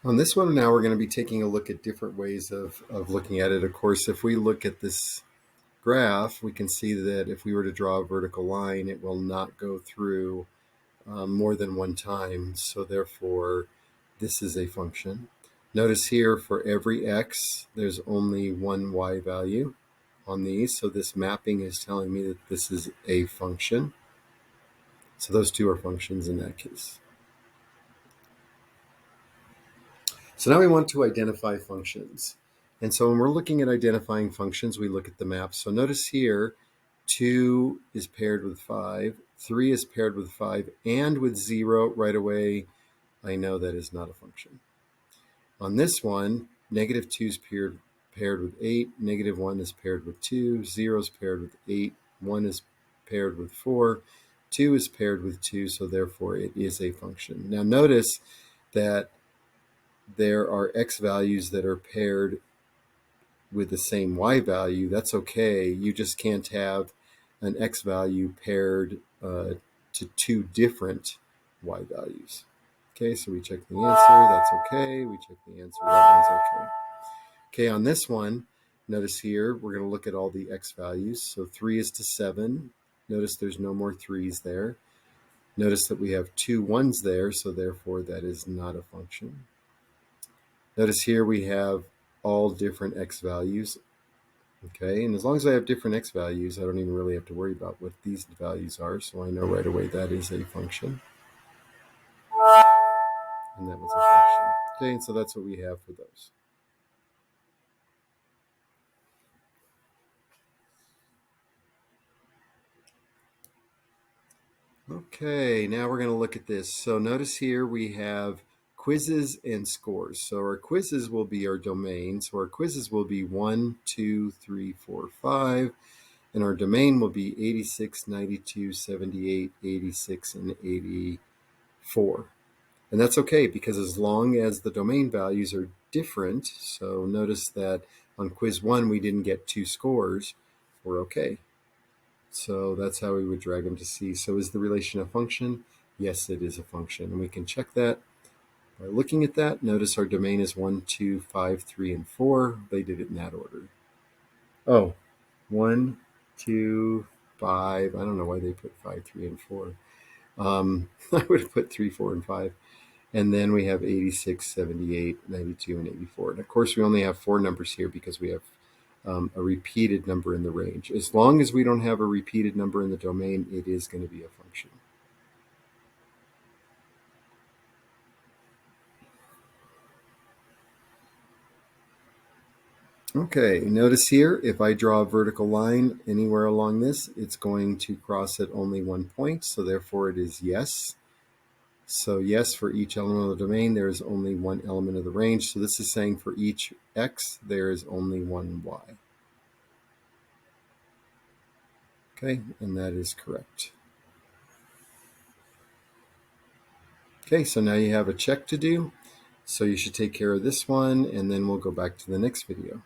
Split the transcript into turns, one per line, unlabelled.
On this one now, we're going to be taking a look at different ways of looking at it. Of course, if we look at this graph, we can see that if we were to draw a vertical line, it will not go through more than one time. So therefore, this is a function. Notice here for every x, there's only one y value on these. So this mapping is telling me that this is a function. So those two are functions in that case. So now we want to identify functions. And so when we're looking at identifying functions, we look at the map. So notice here, 2 is paired with 5, 3 is paired with 5, and with 0 right away, I know that is not a function. On this one, negative 2 is paired with 8, negative 1 is paired with 2, 0 is paired with 8, 1 is paired with 4, 2 is paired with 2, so therefore it is a function. Now notice that there are x values that are paired with the same y value. That's okay. You just can't have an x value paired to two different y values. Okay, so we check the answer. That's okay. We check the answer. That one's okay. Okay, on this one, notice here, we're going to look at all the x values. So 3 is to 7. Notice there's no more 3's there. Notice that we have two 1's there, so therefore that is not a function. Notice here we have all different x values. Okay, and as long as I have different x values, I don't even really have to worry about what these values are, so I know right away that is a function. And that was a function. Okay, and so that's what we have for those. Okay, now we're going to look at this. So notice here we have quizzes and scores. So our quizzes will be our domain. So our quizzes will be 1, 2, 3, 4, 5. And our domain will be 86, 92, 78, 86, and 84. And that's okay, because as long as the domain values are different, so notice that on quiz 1 we didn't get 2 scores, we're okay. So that's how we would drag them to C. So is the relation a function? Yes, it is a function. And we can check that by looking at that. Notice our domain is 1, 2, 5, 3, and 4. They did it in that order. Oh, 1, 2, 5. I don't know why they put 5, 3, and 4. I would have put 3, 4, and 5. And then we have 86, 78, 92, and 84. And of course, we only have 4 numbers here because we have a repeated number in the range. As long as we don't have a repeated number in the domain, it is going to be a function. Okay, notice here, if I draw a vertical line anywhere along this, it's going to cross at only one point, so therefore it is yes. So yes, for each element of the domain, there is only one element of the range. So this is saying for each x, there is only one y. Okay, and that is correct. Okay, so now you have a check to do. So you should take care of this one, and then we'll go back to the next video.